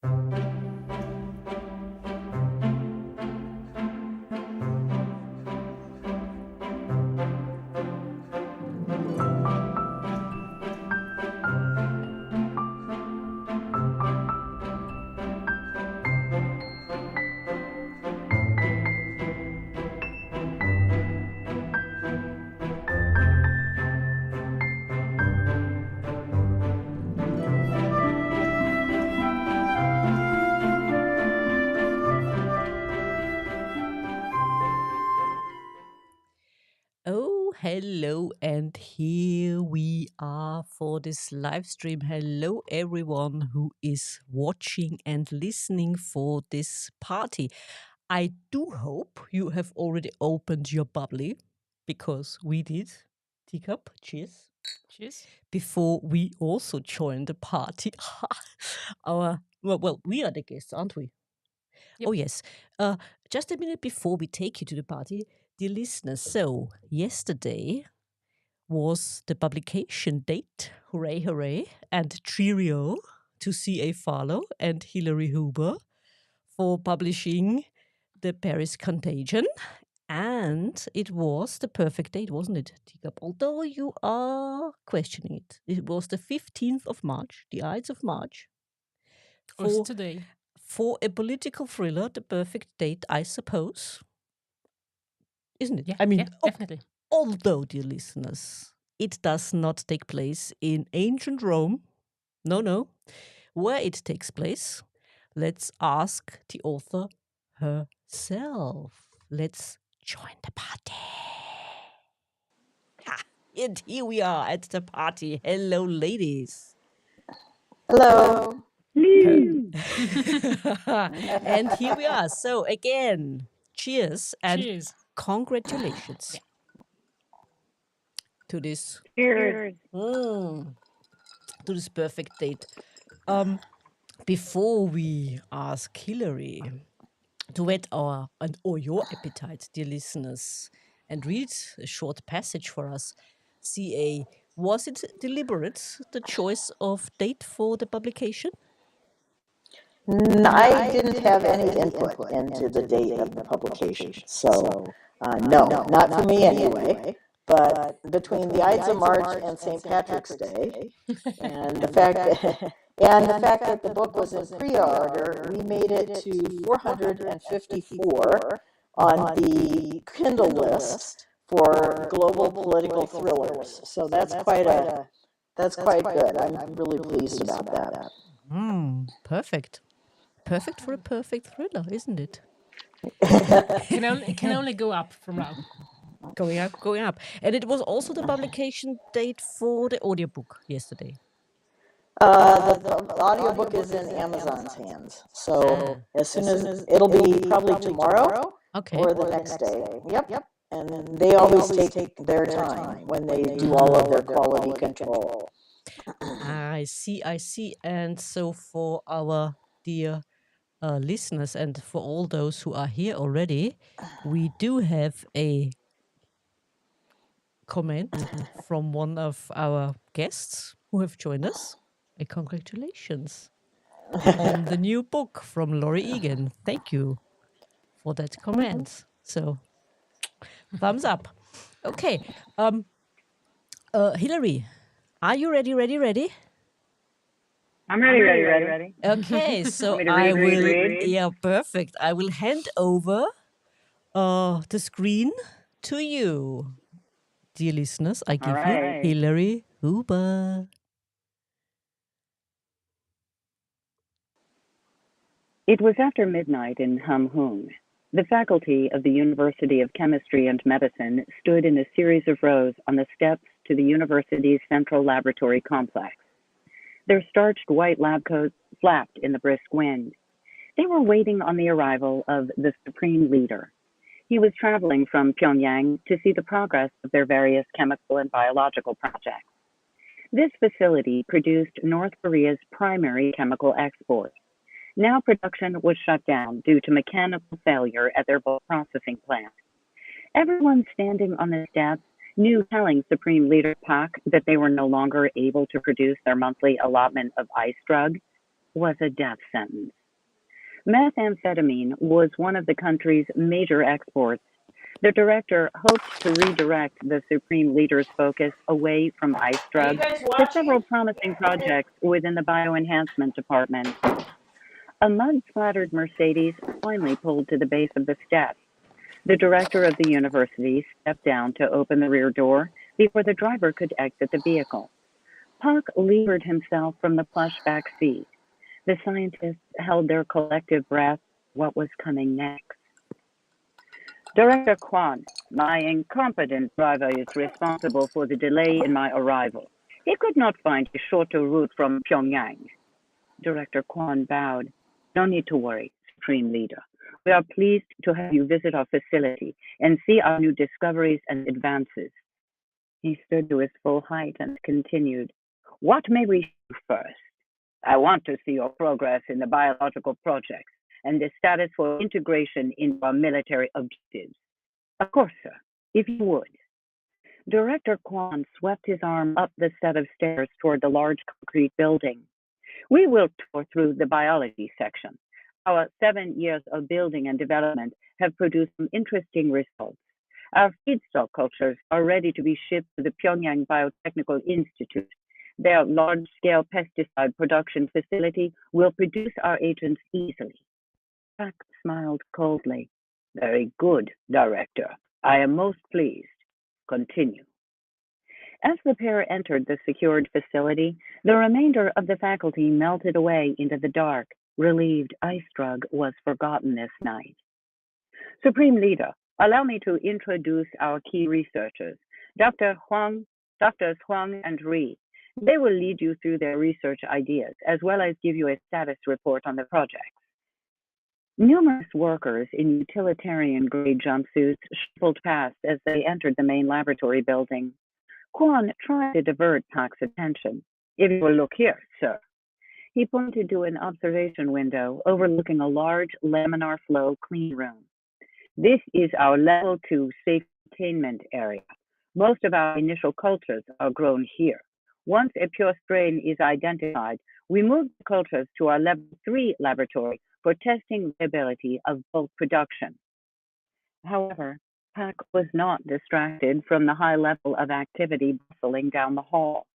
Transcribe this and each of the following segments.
Oh, hello, and here we are for this live stream. Hello, everyone who is watching and listening for this party. I do hope you have already opened your bubbly, because we did. Teacup, cheers. Cheers. Before we also join the party. We are the guests, aren't we? Yep. Oh, yes. Just a minute before we take you to the party, dear listeners. So, yesterday was the publication date. Hooray, hooray. And cheerio to CA Farlow and Hilary Huber for publishing the Paris Contagion. And it was the perfect date, wasn't it, Teacup? Although you are questioning it. It was the 15th of March, the Ides of March. For today. For a political thriller, the perfect date, I suppose. Isn't it? Yeah, I mean, definitely. Although, dear listeners, it does not take place in ancient Rome. No. Where it takes place, let's ask the author herself. Let's join the party. And here we are at the party. Hello, ladies. Hello. And here we are. So again, cheers and Cheers. congratulations to this Cheers. to this perfect date. Before we ask Hilary to whet or your appetite, dear listeners, and read a short passage for us, CA, was it deliberate, the choice of date for the publication? I didn't have any input into the date of the publication, so no, not for me anyway. But between the Ides of March and St. Patrick's Day, and the fact that the book was in pre-order, we made it to 454 on the Kindle list for global political thrillers. So that's quite good. I'm really pleased about that. Perfect. Perfect for a perfect thriller, isn't it? Can only go up from now. Going up. And it was also the publication date for the audiobook yesterday. The audiobook is in Amazon's hands. So as soon as it'll be probably tomorrow or the next day. Yep. And they always take their time when they do all of their quality control. I see. And so for our dear listeners and for all those who are here already, we do have a comment from one of our guests who have joined us. Congratulations on the new book from Laurie Egan. Thank you for that comment. So, thumbs up. Okay. Hilary, are you ready? I'm ready. Okay, so Want me to read? Yeah, perfect. I will hand over the screen to you. Dear listeners, I give you Hilary Huber. It was after midnight in Hamhung. The faculty of the University of Chemistry and Medicine stood in a series of rows on the steps to the university's central laboratory complex. Their starched white lab coats flapped in the brisk wind. They were waiting on the arrival of the supreme leader. He was traveling from Pyongyang to see the progress of their various chemical and biological projects. This facility produced North Korea's primary chemical export. Now production was shut down due to mechanical failure at their bulk processing plant. Everyone standing on the steps knew telling Supreme Leader Park that they were no longer able to produce their monthly allotment of ice drug. was a death sentence. Methamphetamine was one of the country's major exports. The director hoped to redirect the Supreme Leader's focus away from ice drugs to several promising projects within the bioenhancement department. A mud-splattered Mercedes finally pulled to the base of the steps. The director of the university stepped down to open the rear door before the driver could exit the vehicle. Puck levered himself from the plush back seat. The scientists held their collective breath. What was coming next? Director Kwan, my incompetent driver is responsible for the delay in my arrival. He could not find a shorter route from Pyongyang. Director Kwan bowed. No need to worry, Supreme Leader. We are pleased to have you visit our facility and see our new discoveries and advances. He stood to his full height and continued. What may we do first? I want to see your progress in the biological projects and the status for integration into our military objectives. Of course, sir, if you would. Director Kwan swept his arm up the set of stairs toward the large concrete building. We will tour through the biology section. Our 7 years of building and development have produced some interesting results. Our feedstock cultures are ready to be shipped to the Pyongyang Biotechnical Institute. Their large-scale pesticide production facility will produce our agents easily. Pack smiled coldly. Very good, Director. I am most pleased. Continue. As the pair entered the secured facility, the remainder of the faculty melted away into the dark. Relieved ice drug was forgotten this night. Supreme Leader, allow me to introduce our key researchers, Doctors Huang and Ri. They will lead you through their research ideas, as well as give you a status report on the projects. Numerous workers in utilitarian-grade jumpsuits shuffled past as they entered the main laboratory building. Kwan tried to divert Pak's attention. If you will look here, sir. He pointed to an observation window overlooking a large laminar flow clean room. This is our level 2 safe containment area. Most of our initial cultures are grown here. Once a pure strain is identified, we move the cultures to our level 3 laboratory for testing the ability of bulk production. However, Pak was not distracted from the high level of activity bustling down the hall.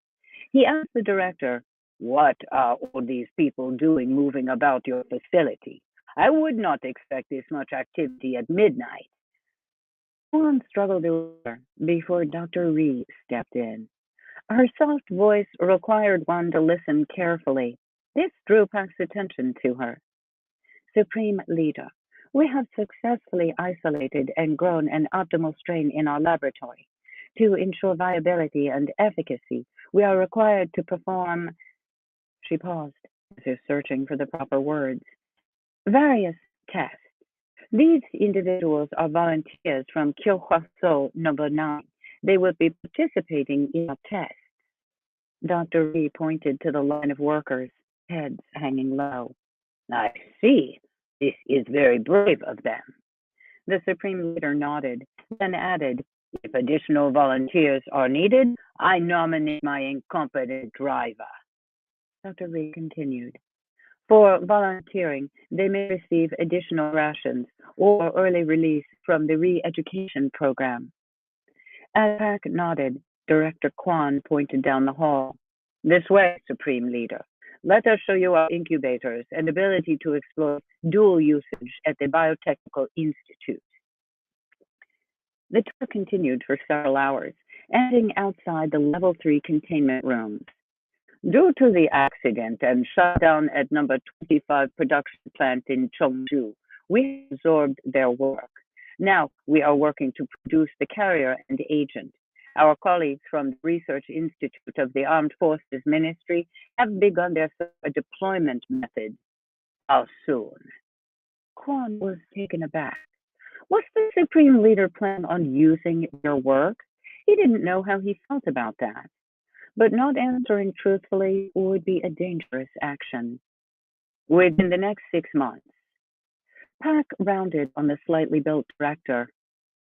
He asked the director, what are all these people doing moving about your facility? I would not expect this much activity at midnight. Juan struggled over before Dr. Ri stepped in. Her soft voice required one to listen carefully. This drew Pak's attention to her. Supreme Leader, we have successfully isolated and grown an optimal strain in our laboratory. To ensure viability and efficacy, we are required to perform. She paused, as if searching for the proper words. Various tests. These individuals are volunteers from Kyohwaso number 9. They will be participating in a test. Dr. Ri pointed to the line of workers, heads hanging low. I see. This is very brave of them. The Supreme Leader nodded, then added, if additional volunteers are needed, I nominate my incompetent driver. Dr. Ri continued. For volunteering, they may receive additional rations or early release from the re-education program. As Pak nodded, Director Kwan pointed down the hall. This way, Supreme Leader. Let us show you our incubators and ability to explore dual usage at the Biotechnical Institute. The tour continued for several hours, ending outside the level 3 containment rooms. Due to the accident and shutdown at number 25 production plant in Chongju, we absorbed their work. Now we are working to produce the carrier and agent. Our colleagues from the Research Institute of the Armed Forces Ministry have begun their deployment methods. How soon? Kwan was taken aback. Was the Supreme Leader planning on using your work? He didn't know how he felt about that. But not answering truthfully would be a dangerous action. Within the next 6 months. Pak rounded on the slightly built director.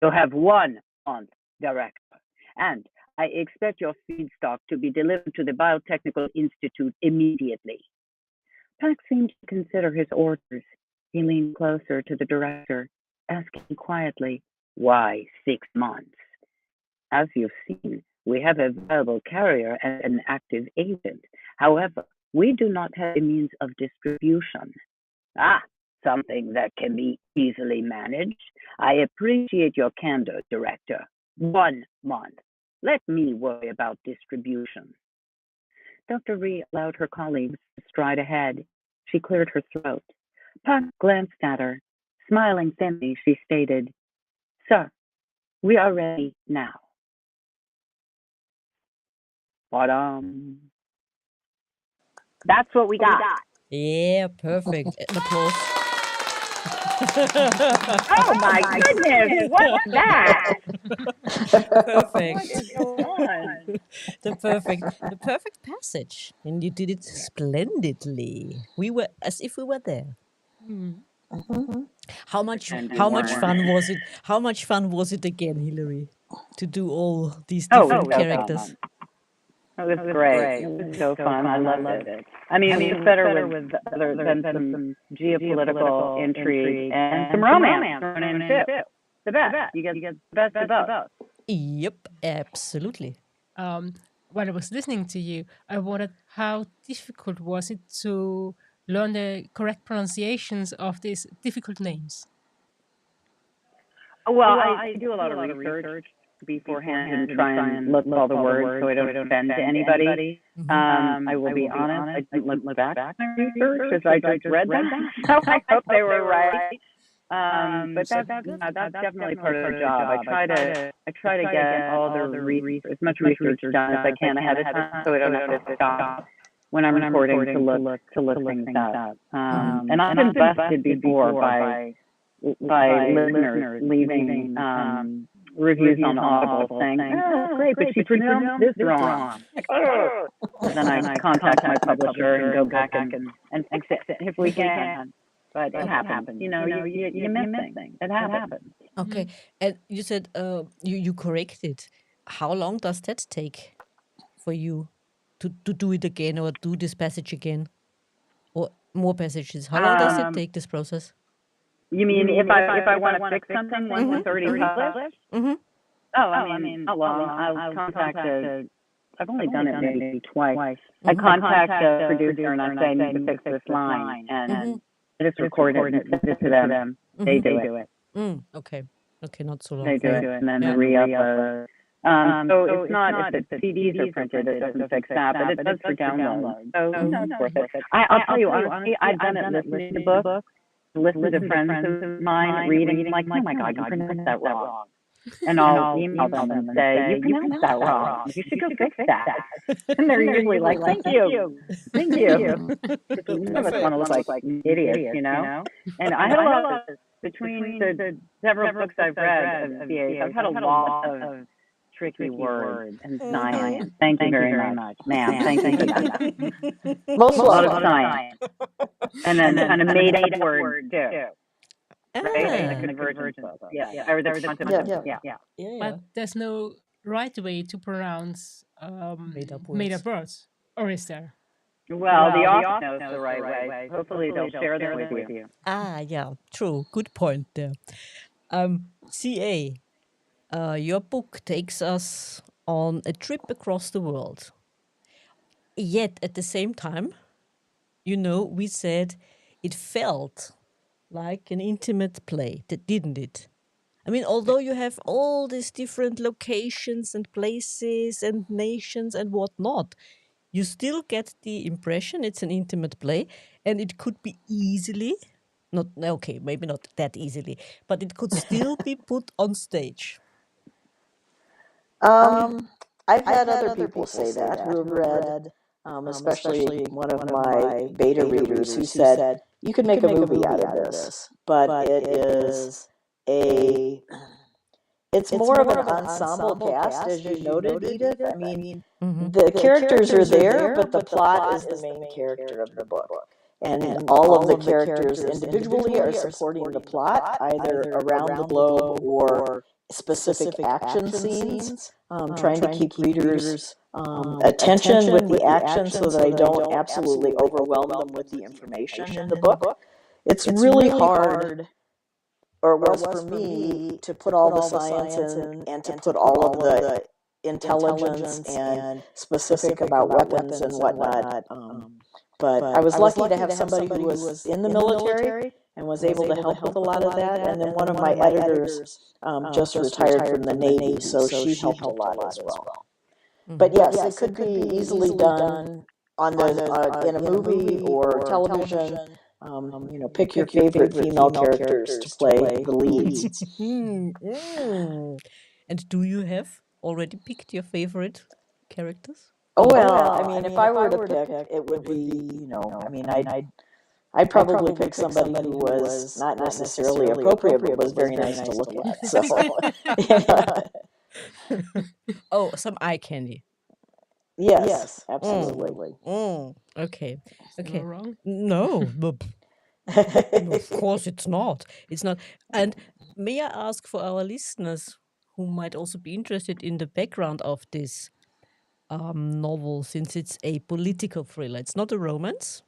You'll have 1 month, Director. And I expect your feedstock to be delivered to the Biotechnical Institute immediately. Pack seemed to consider his orders. He leaned closer to the director, asking quietly, "Why 6 months? As you've seen, we have a viable carrier and an active agent. However, we do not have a means of distribution." "Ah, something that can be easily managed. I appreciate your candor, Director. 1 month. Let me worry about distribution." Dr. Ree allowed her colleagues to stride ahead. She cleared her throat. Park glanced at her. Smiling thinly, she stated, "Sir, we are ready now." Ba-dum. That's what we got. Yeah, perfect. An applause. Oh my goodness, what's that? Perfect. What is going on? The perfect passage, and you did it splendidly. We were as if we were there. How much And we fun weren't. was it? How much fun was it again, Hillary, to do all these Oh, different so characters? fun. It was great. It was so fun. I loved it. I mean, it was better with other than some geopolitical intrigue and some romance thrown in too. The best. You get the best of both. Yep, absolutely. While I was listening to you, I wondered how difficult was it to learn the correct pronunciations of these difficult names. Well, I do a lot of research beforehand and try and look all the words so I don't offend anybody. I will be honest, I didn't look back at my research as I just read them, so I hope they were right. But that's definitely part of the job. I try to get all the as much research done as I can ahead of time, so I don't have to stop when I'm recording to look things up. And I've been busted before by listeners leaving reviews on Audible saying, "Oh, great, but she pronounced this wrong." Then I contact my publisher and go back and fix it if we can. But it happens. You know, you miss things. It happens. Okay, and you said you corrected. How long does that take for you to do it again or do this passage again or more passages? How long does it take, this process? You mean if I want to fix something once it's already published? Mm-hmm. Oh, I mean, not long. I'll contact I've only done it maybe twice. I contact the producer and I say, "I need to fix this line," and I just record it and send it to them. They do it. Okay, not so long. They do it, and then the re-upload. So it's not if the CDs are printed, it doesn't fix that, but it does for download. So it's worth it. I'll tell you honestly, I've done it listening to books, listen to friends of mine reading, like, "Oh my God, you pronounced that wrong." And I'll email them and say, "You pronounced that wrong. You should go fix that." And they're usually like, "Thank you. Thank you." Because none of us want to look like idiots, you know? And I had a lot of, between the several books I've read of CAs, I've had a lot of tricky words and science. Thank you very much, ma'am. Thank you for that. Most A lot of science. And then kind of made up words too. Right? The convergence book. Yeah. Or the quantum book. Yeah. But there's no right way to pronounce made up words, or is there? Well, the author knows the right way. Hopefully they'll share them with you. Yeah, true. Good point there. CA, your book takes us on a trip across the world. Yet at the same time, we said it felt like an intimate play, didn't it? I mean, although you have all these different locations and places and nations and whatnot, you still get the impression it's an intimate play, and it could be maybe not that easily, but it could still be put on stage. I've had other people say that who have read, especially one of my beta readers who said, "You could make a movie out of this, but it's more of an ensemble cast, as you noted, Edith. I mean, the characters are there, but the plot is the main character of the book. And all of the characters individually are supporting the plot, either around the globe or specific action scenes, trying to keep readers' attention with the action so that I don't absolutely overwhelm them with the information in the book. It's really hard, or it was for me, to put all the science in and to put all of the intelligence and specific about weapons and whatnot. But I was lucky to have somebody who was in the military and was able to help with a lot of that. And then one of my editors just retired from the Navy, so she helped a lot as well. But yes, it could be easily done on the in a movie or television. Pick your favorite female characters to play the leads. And do you have already picked your favorite characters? Oh well, I mean, if I were to pick, it would be, I'd probably pick somebody who was not necessarily appropriate, but was very nice to look at. So, Oh, some eye candy. yes, absolutely. Okay. Okay. Wrong? No, of course it's not. It's not. And may I ask for our listeners who might also be interested in the background of this novel, since it's a political thriller. It's not a romance.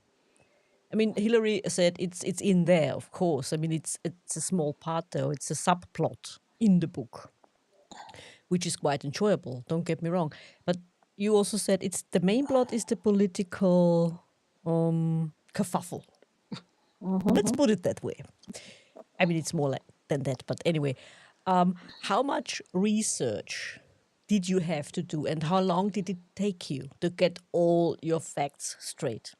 I mean, Hilary said it's in there, of course. I mean, it's a small part, though. It's a subplot in the book, which is quite enjoyable. Don't get me wrong. But you also said the main plot is the political kerfuffle. Let's put it that way. I mean, it's more than that. But anyway, how much research did you have to do, and how long did it take you to get all your facts straight?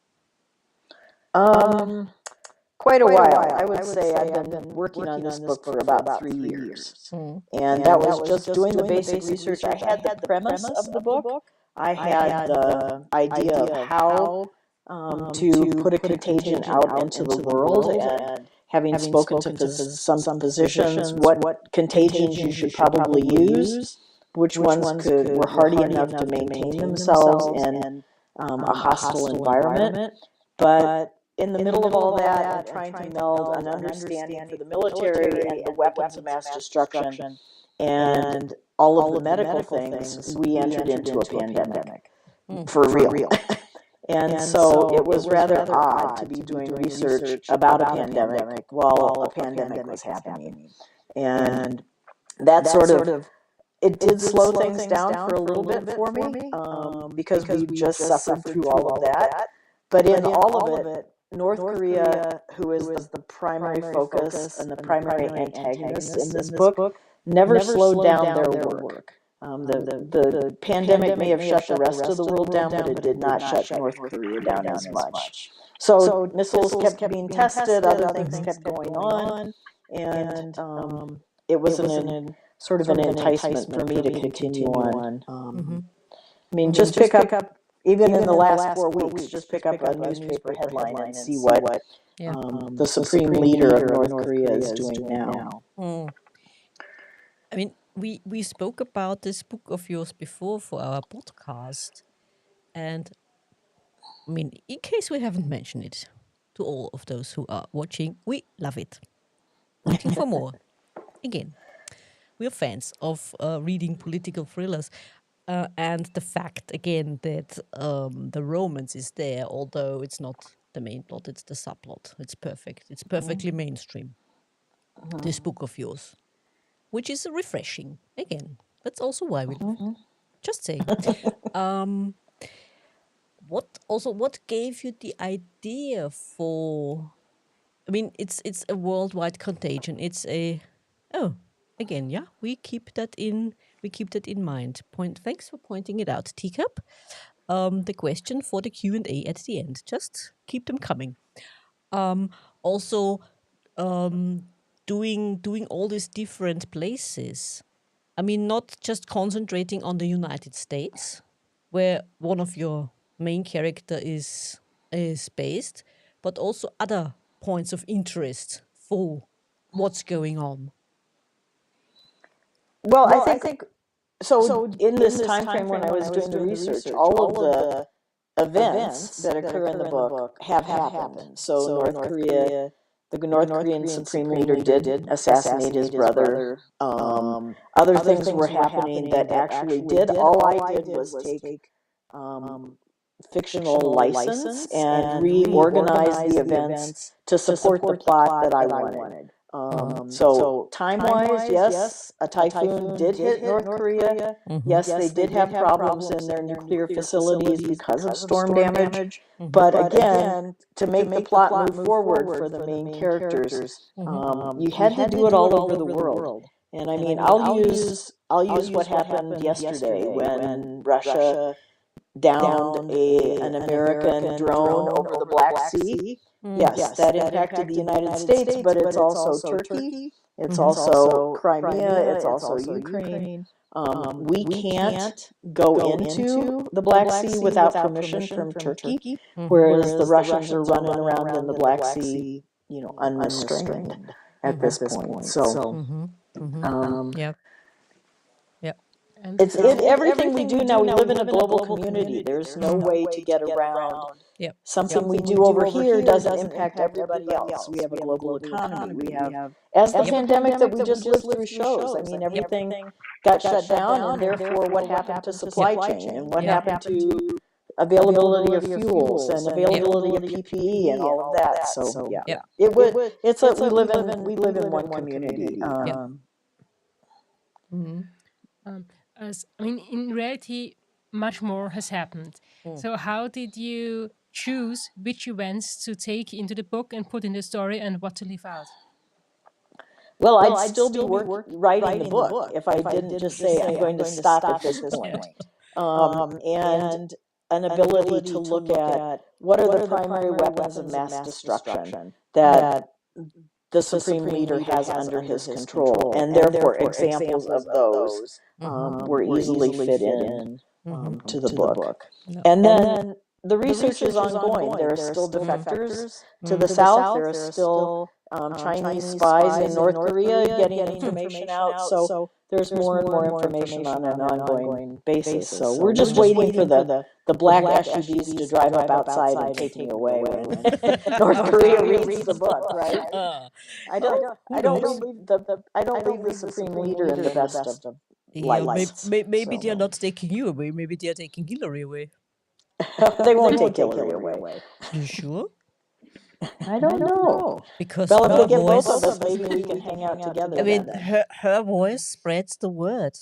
Quite a while. I would say I've been working on this book for about 3 years. And that was just doing the basic research. I had the premise of the book. I had the idea of how to put a contagion out into the world, and having spoken to some physicians, what contagions you should probably use, which ones were hardy enough to maintain themselves in a hostile environment. But in the middle of all that, and trying to meld an understanding for the military and the weapons of mass destruction and all of the medical things, we entered into a pandemic for real. And so it was rather odd to be doing research about a pandemic while a pandemic was happening. And that sort of, it did slow things down for a little bit for me, because we just suffered through all of that. But in all of it, North Korea, who is the primary focus and the primary antagonist in this book, never slowed down their work. The pandemic may have shut the rest of the world down, but it did not shut North Korea down as much. So missiles kept being tested, other things kept going on, and it was sort of an enticement for me to continue on. I mean, just pick up, even in the last 4 weeks, just pick up a newspaper headline and see what the supreme leader of North Korea is doing now. I mean, we spoke about this book of yours before for our podcast. And I mean, in case we haven't mentioned it to all of those who are watching, we love it. Waiting for more. Again, we're fans of reading political thrillers. And the fact, again, that the romance is there, although it's not the main plot, it's the subplot. It's perfect. It's perfectly mainstream, this book of yours, which is refreshing. Again, that's also why we love it. Just saying. What gave you the idea for... I mean, it's a worldwide contagion. It's again, yeah, we keep that in mind. Thanks for pointing it out, Teacup. The question for the Q&A at the end. Just keep them coming. Also, doing all these different places. I mean, not just concentrating on the United States, where one of your main character is based, but also other points of interest for what's going on. Well, I think so. In this time frame when I was doing the research, all of the events that occur in the book have happened. So North Korea, the North Korean Supreme Leader did assassinate his brother. Other things were happening that actually did. All I did was take fictional license and reorganize the events to support the plot that I wanted. So time-wise, yes, a typhoon did hit North Korea. Yes, they did have problems in their nuclear facilities because of storm damage. But again, to make the plot move forward for the main characters, you had to do it all over the world. And I mean, I'll use what happened yesterday when Russia downed an American drone over the Black Sea. Yes, that impacted the United States, but it's also Turkey, it's also Crimea, it's also Ukraine. We can't go into the Black Sea without permission from Turkey, whereas the Russians are running around in the Black Sea, unrestrained at this point. So, Yep. Yep. And it's everything we do now. We live in a global community. There's no way to get around. Yep. Something we do over here doesn't impact everybody else. We have a global economy. We have, as the pandemic that we just lived through shows. I mean, everything got shut down, and therefore, what happened to supply chain, and what happened to availability of fuels and availability of PPE and all of that. So yeah, it's like we live in one community. In reality, much more has happened. So how did you choose which events to take into the book and put in the story, and what to leave out? Well, I'd still be writing the book if I didn't just say I'm going to stop at this point. And an ability to look at what are the primary weapons of mass destruction that the Supreme Leader has under his control, and therefore examples of those were easily fit in to the book. And then the research is ongoing. There are still defectors to the south. There are still Chinese spies in North Korea getting information out. So there's more and more information on an ongoing basis. So we're just waiting for the black SUVs to drive up outside and take me away when North Korea reads the book, right? I don't leave the Supreme Leader in the best of lights. Maybe they're not taking you away. Maybe they're taking Hillary away. They won't take Hillary away. You sure? I don't know. Because Well, if her they get voice, both of us, maybe we can hang out together. I mean, then. her voice spreads the word.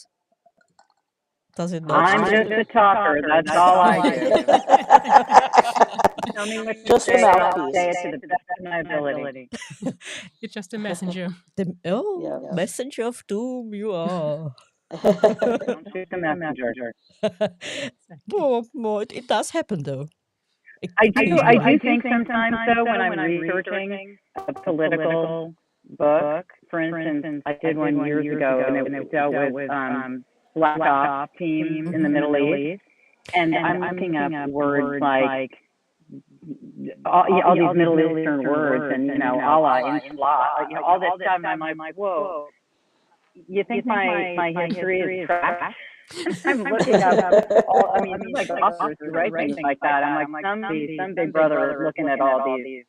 Does it not? I'm just a talker. That's all I do. Tell me what to Just a say. I'll mouthpiece. say it to the best of my ability. You're just a messenger. Messenger of doom you are. Don't shoot the messenger. It does happen though. I do think sometimes though when I'm researching a political book, for instance, I did one years ago and it dealt with Black Ops team in the Middle East, and I'm looking up words like all these Middle Eastern words and Allah, Inshallah, all this stuff, and I'm like, whoa, you think my history is trash? I'm looking up like authors who write things like that. I'm like, some big brother is looking at all these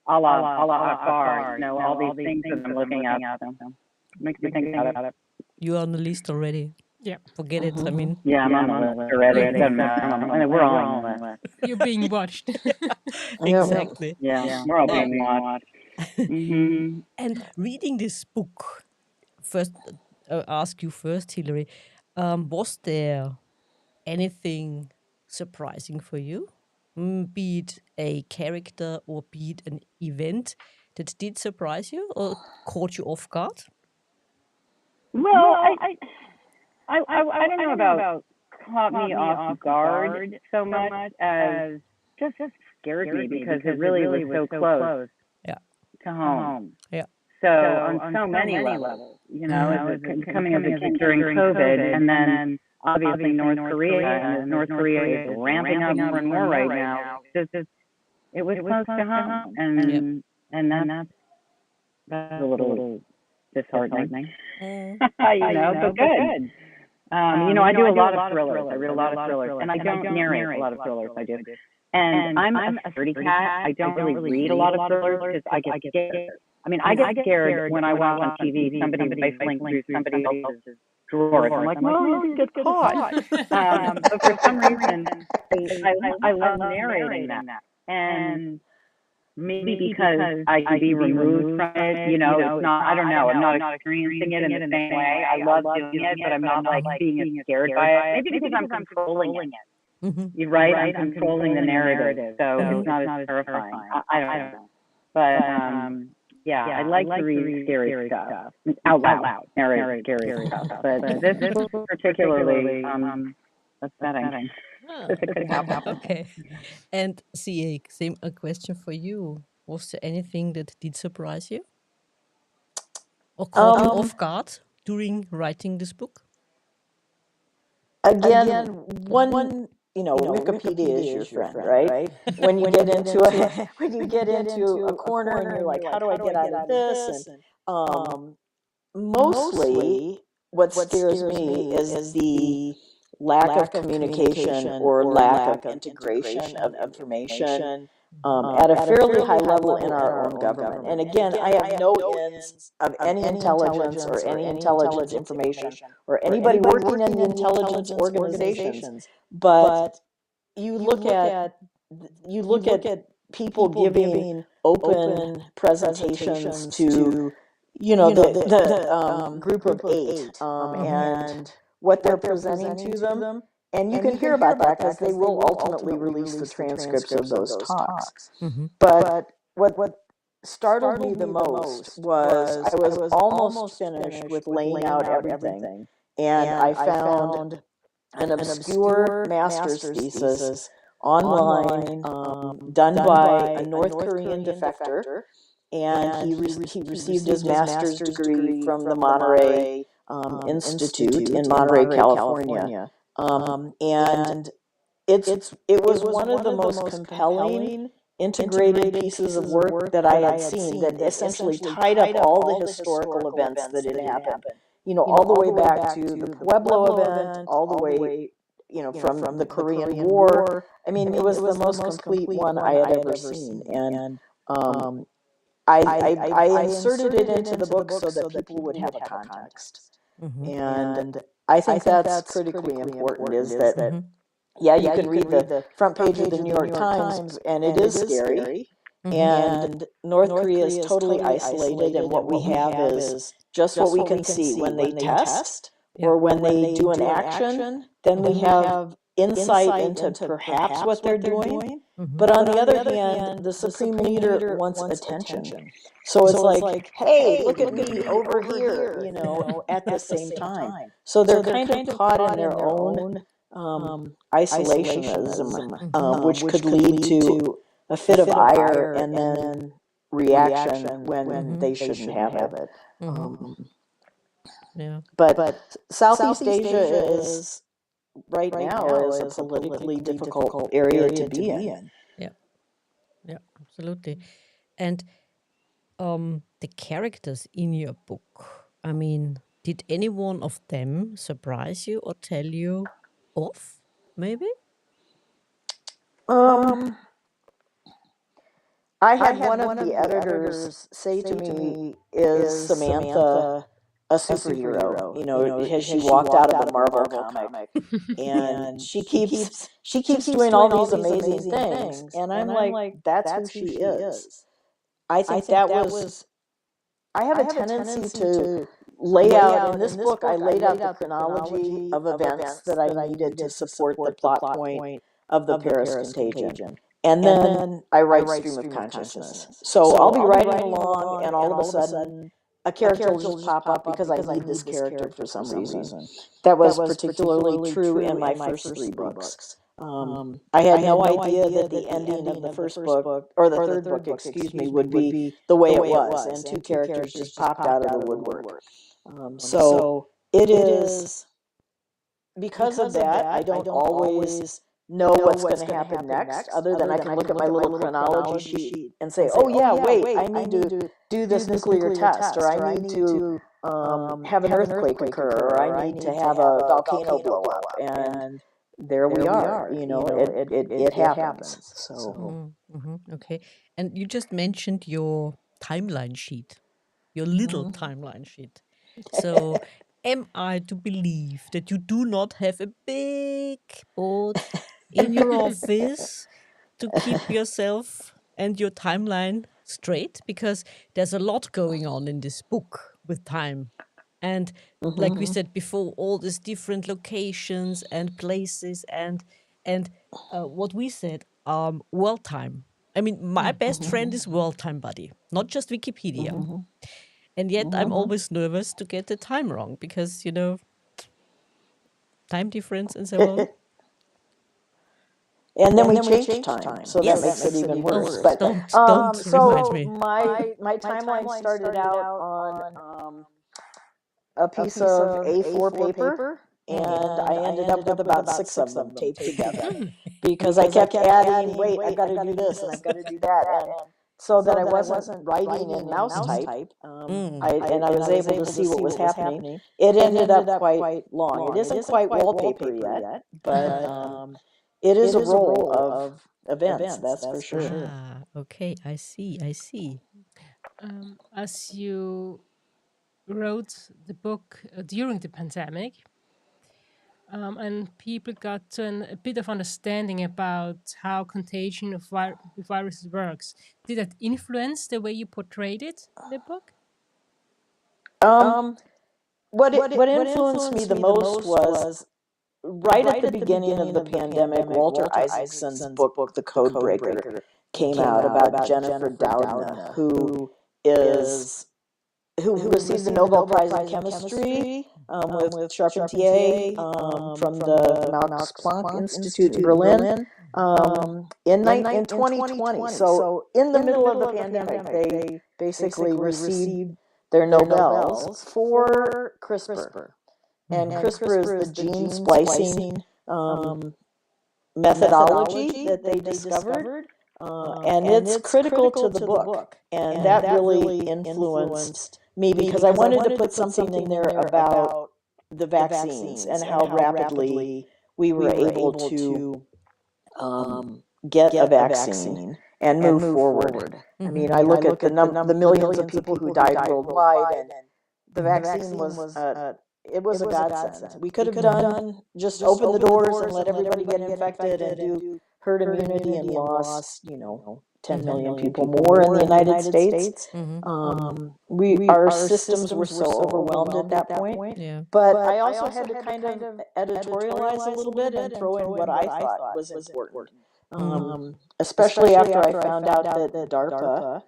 Allah Akbar, all these things that I'm looking at. So makes me think about it. You are on the list already. Yeah. Forget it. I mean, yeah, I'm on the list already. We're all on the list. You're being watched. Exactly. Yeah, we're all being watched. And reading this book, first, ask you first, Hillary, was there anything surprising for you? Be it a character or be it an event that did surprise you or caught you off guard? Well, I don't know about caught me off guard so much as just scared me because it really was so close to home. Yeah. So on so many levels, it was coming as a kid during COVID, and then obviously North Korea is ramping up more and more right now. It was close to home, and that's a little disheartening. But good. I do a lot of thrillers. I read a lot of thrillers, and I don't narrate a lot of thrillers. I do. And I'm a scaredy cat. I don't really read a lot of thrillers because I get scared. I mean, I get scared when I watch on TV somebody rifling through somebody else's drawers. I'm like, no, you get caught. But for some reason, I love narrating that. And maybe because I can be removed from it, you know, it's not, I don't know, I'm not experiencing it in the same way. I love doing it, but I'm not like being scared by it. Maybe because I'm controlling it. Mm-hmm. You're right, I'm controlling the narrative, so it's not as terrifying. I don't know. But yeah, I like to read scary stuff out loud, narrate scary stuff. But this book particularly upsetting. Ah, This could happen. okay. And CA, same a question for you. Was there anything that did surprise you or caught you off guard during writing this book? Again, one Wikipedia is your friend, right? When you get into a corner and you're like, how do I get out of this? And mostly, what scares me is the lack of communication or lack of integration of information at a fairly high level in our own government. And again, I have no ends of any intelligence or any intelligence information or anybody working in the intelligence organizations, but you look at people giving open presentations to the group of 8 and what they're presenting to them. And you can hear about that because they will ultimately release the transcripts of those talks. Mm-hmm. But what startled me the most was I was almost finished with laying out everything, and I found an obscure master's thesis online done by a North Korean defector, and he received his master's degree from the Monterey Institute in Monterey, California. And it was one of the most compelling integrated pieces of work that I had seen that essentially tied up all the historical events that had happened. All the way back to the Pueblo event, all the way, from the Korean War. I mean, it was the most complete one I had ever seen. And I inserted it into the book so that people would have a context. Mm-hmm. And I think that's critically important, is that, you can read the front page of the New York Times, and it is scary. Mm-hmm. And North Korea is totally isolated, and what we have is just what we can see when they test or when they do an action. Then we have insight into perhaps what they're doing. Mm-hmm. But on the other hand, the Supreme Leader wants attention. So it's like, hey, look at me over here, at the same time. So they're kind of caught in their own isolationism, which could lead to a fit of ire and then reaction when they shouldn't have it. Yeah. But Southeast Asia is right now is a politically difficult area to be in. Yeah, absolutely. And the characters in your book, I mean, did any one of them surprise you or tell you off, maybe? I had one of the editors say to me, "Is Samantha a superhero? Has she walked out of a Marvel comic?" And she keeps doing all these amazing things, and I'm like, that's who she is. I think that was. I have a tendency to lay out in this book. I laid out the chronology of events that I needed to support the plot point of the Paris Contagion. And then I write stream of consciousness. So I'll be writing along, and all of a sudden, a character will just pop up because I need this character for some reason. That was particularly true in my first 3 books. I had no idea that the ending of the first book, or the third book, excuse me, would be the way it was, and 2 characters just popped out of the woodwork. So it is, because of that, I don't always know what's going to happen next, other than I can look at my little chronology sheet and say, oh yeah, wait, I need to do this nuclear test, or I need to have an earthquake occur, or I need to have a volcano blow up. And there we are. It happens. So Okay. And you just mentioned your timeline sheet, your little timeline sheet. So, am I to believe that you do not have a big board in your office to keep yourself and your timeline straight? Because there's a lot going on in this book with time. And like we said before, all these different locations and places and what we said, world time. I mean, my best friend is World Time Buddy, not just Wikipedia. And yet I'm always nervous to get the time wrong because, time difference and so on. and then we changed time, so that makes it even worse. But don't so remind me. my timeline started out on a piece of A4 paper, and I ended up with about 6 of them taped together because I kept adding, wait, I've got to do this and I've got to do that, and so that I wasn't writing in mouse type. I was able to see what was happening. It ended up quite long. It isn't quite wallpaper yet, but it is a roll of events, that's for sure. Ah, okay, I see. As you wrote the book during the pandemic, and people got a bit of understanding about how contagion of viruses works. Did that influence the way you portrayed it in the book? What influenced me the most was right at the beginning of the pandemic, Walter Isaacson's book, The Codebreaker, came out about Jennifer Doudna, who received the Nobel Prize in Chemistry with Charpentier from the Max Planck Institute in Berlin in 2020. So in the middle of the pandemic, they basically received their Nobels for CRISPR. And CRISPR is the gene splicing methodology that they discovered, and it's critical to the book. And that really influenced me because I wanted to put something in there about the vaccines and how rapidly we were able to get a vaccine and move forward. I mean, I look at the millions of people who died worldwide, and the vaccine was it was a godsend. We could have done just open the doors and let everybody get infected and do herd immunity and lost 10 million people more in the United States. Our systems were so overwhelmed at that point. Yeah. But I also had to kind of editorialize a little bit and throw in what I thought was important. Especially after I found out that DARPA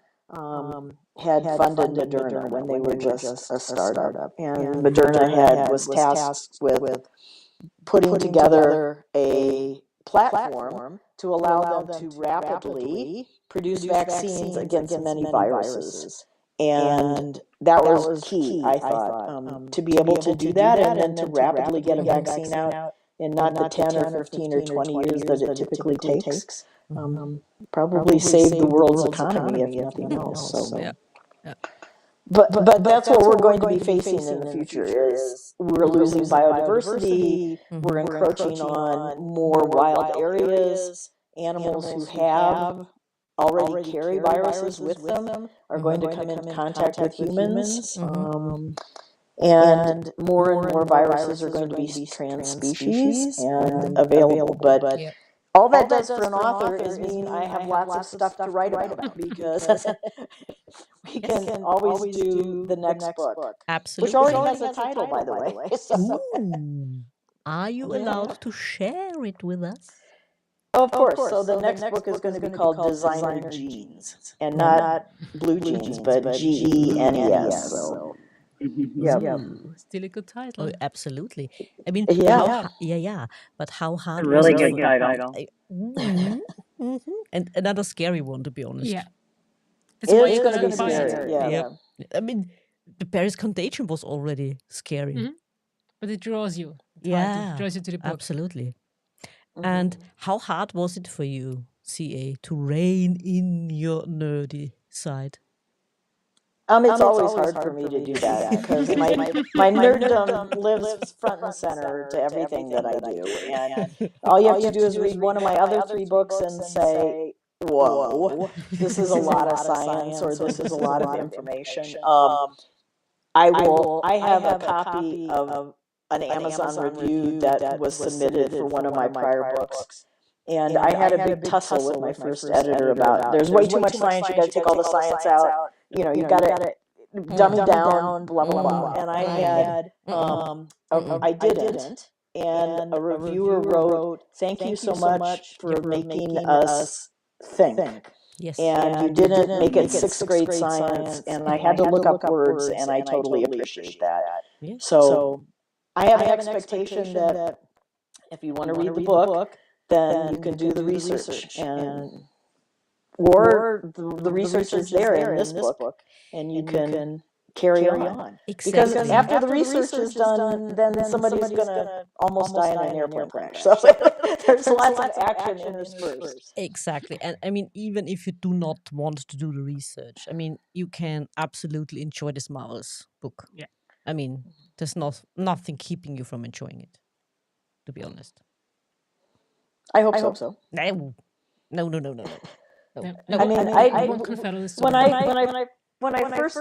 had funded Moderna when they were just a startup, and Moderna was tasked with putting together a platform to allow them to rapidly produce vaccines against many viruses. And that was key, I thought, to be able to do that and then to rapidly get a vaccine out in not the 10 or 15 or 20 years that it typically takes. Probably saved the world's economy, if nothing else. So. Yeah. But that's what we're going to be facing in the future is we're losing biodiversity, we're encroaching on more wild areas, animals who have already carry viruses with them are going to come into contact with humans, and more viruses are going to be trans-species and available. But all that does for an author is mean I have lots of stuff to write about because we can always do the next book. Absolutely. Which already has a title, by the way. Ooh. Are you allowed to share it with us? Of course. So the next book is going to be called Designer Genes, and not blue jeans, but GENES. So, Still a good title. Oh, absolutely. I mean, Yeah. but how hard A really was it good title. And another scary one, to be honest. Yeah. That's It why is you going to gotta be buy it. scary. Yeah. I mean, the Paris Contagion was already scary. But it draws you. Yeah, It draws you to the book. absolutely. And how hard was it for you, CA, to rein in your nerdy side? It's always hard for me to do that because my nerddom lives front and center to everything that I do. And all you have to do is read one of my other 3 books and say, whoa, this is a lot of science, or this is a lot of information. I have a copy of an Amazon review that was submitted for one of my prior books. And I had a big tussle with my first editor about there's way too much science, you got to take all the science out, you got to dummy down, blah, blah, blah. And I had, I didn't. And a reviewer wrote, thank you so much for making us think. Yes. And you didn't make it 6th grade science, and I had to look up words, and I totally appreciate that. Yes. So I have an expectation that if you want to read the book, then you can do the research, and or the research is there in this book, and you can carry on. Exactly. Because after the research is done, then somebody's going to almost die in an airplane crash. So there's lots of action interspersed. Exactly. And I mean, even if you do not want to do the research, I mean, you can absolutely enjoy this marvelous book. Yeah. I mean, there's nothing keeping you from enjoying it, to be honest. I hope so. No. No, I mean, one can follow this when story. when I first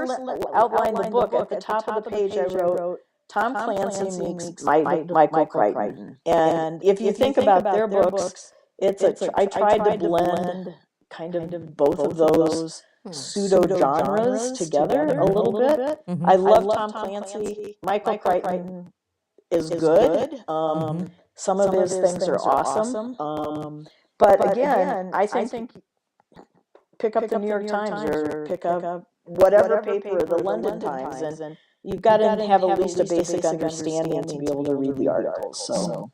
outlined the book, at the top of the page I wrote, Tom Clancy meets Michael Crichton. And if you think about their books, I tried to blend kind of both of those pseudo-genres together a little bit. I love Tom Clancy. Michael Crichton is good. Some of his things are awesome. But again, I think pick up the New York Times or pick up whatever paper, the London Times, and you've got to have at least a basic understanding to be able to read the articles. So,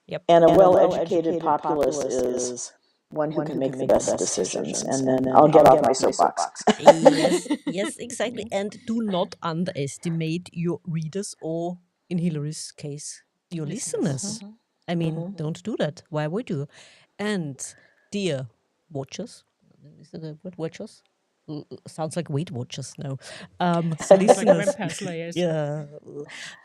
Yep. and a well-educated populace is one who can make the best decisions. And then I'll get off my soapbox. Yes, exactly. And do not underestimate your readers, or in Hillary's case, your listeners. I mean, don't do that. Why would you? And dear watchers, is it a word, watchers? Sounds like Weight Watchers now. Listeners, Vampire Slayers. yeah.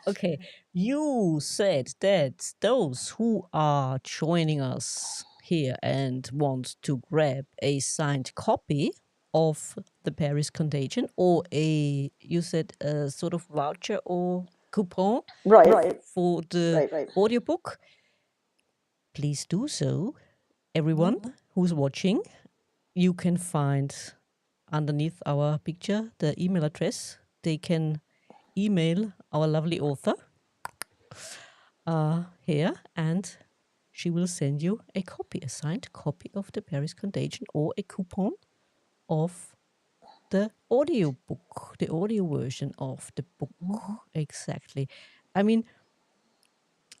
Okay, you said that those who are joining us here and want to grab a signed copy of the Paris Contagion, or you said a sort of voucher or coupon for the audiobook, please do so. Everyone who's watching, you can find underneath our picture the email address. They can email our lovely author here, and she will send you a copy, a signed copy of the Paris Contagion, or a coupon of the audiobook, the audio version of the book. Exactly. I mean,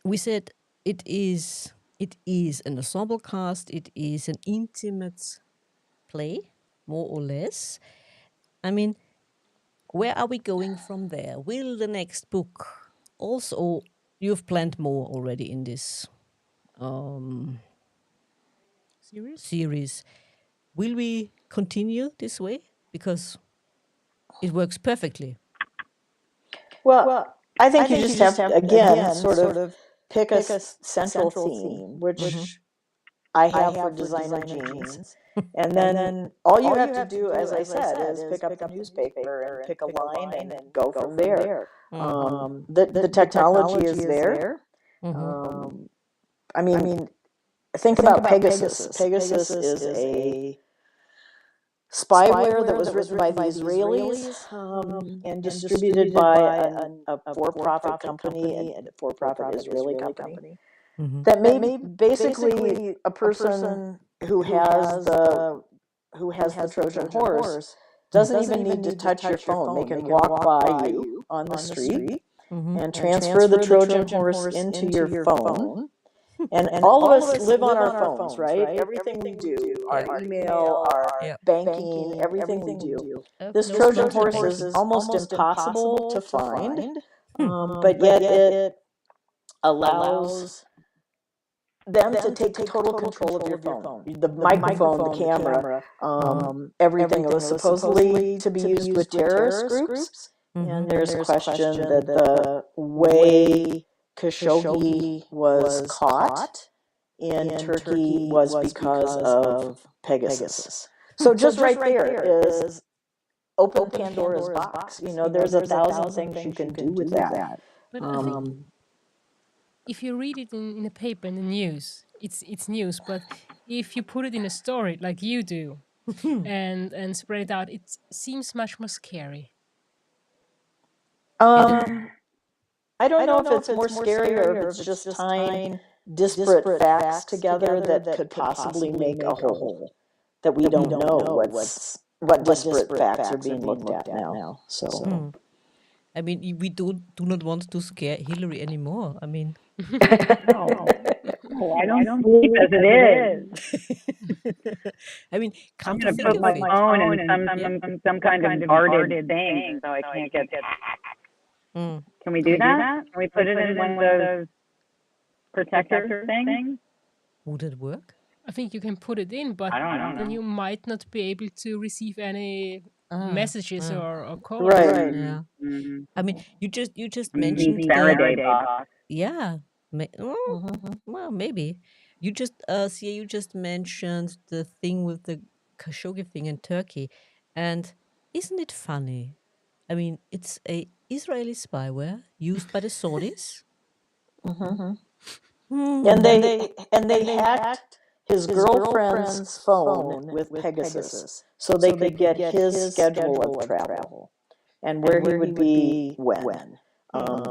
we said it is an ensemble cast, it is an intimate play, more or less. I mean, where are we going from there? Will the next book also, you've planned more already in this series. Will we continue this way? Because it works perfectly. Well, I think you just have to, again, sort of pick a central theme, which I have for Designer Genes. And then all you have to do, as I said, is pick up the newspaper and pick a line and then go from there. The technology is there. I mean, think about Pegasus. Pegasus is a spyware that was written by the Israelis and distributed by a for-profit company, a for-profit Israeli company. That made basically a person who has the Trojan horse doesn't even need to touch your phone. They can walk by you on the street and transfer the Trojan horse into your phone. And all of us live on our phones, right? Everything we do, our email, our banking, everything we do. This Trojan horse is almost impossible to find, but yet it allows them to take total control of your phone, the microphone, the camera, everything. It was supposedly to be used with terrorist groups. And there's a question that the way Khashoggi was caught in Turkey was because of Pegasus. So just right there is open Pandora's box. There's 1,000 things you can do with that. But I think if you read it in a paper, in the news, it's news. But if you put it in a story like you do and spread it out, it seems much more scary. I don't know if it's more scary or if it's just tying disparate facts together that could possibly make a whole that we don't know what disparate facts are being looked at now. So. I mean, we do not want to scare Hillary anymore. I mean, No, I don't sleep as it is. I mean, I'm come to going to think put of my it. phone in some kind of guarded thing so I can't get. Can we do that? Can we put it in one of those protector things? Would it work? I think you can put it in, but I don't then know. you might not be able to receive any messages or calls. Right. Yeah. I mean, you just Need mentioned Faraday box. yeah. Well, maybe you just CA, you just mentioned the thing with the Khashoggi thing in Turkey, and isn't it funny? I mean, it's a Israeli spyware used by the Saudis. And they hacked his girlfriend's phone with Pegasus so they could get his schedule of travel and where he would be when.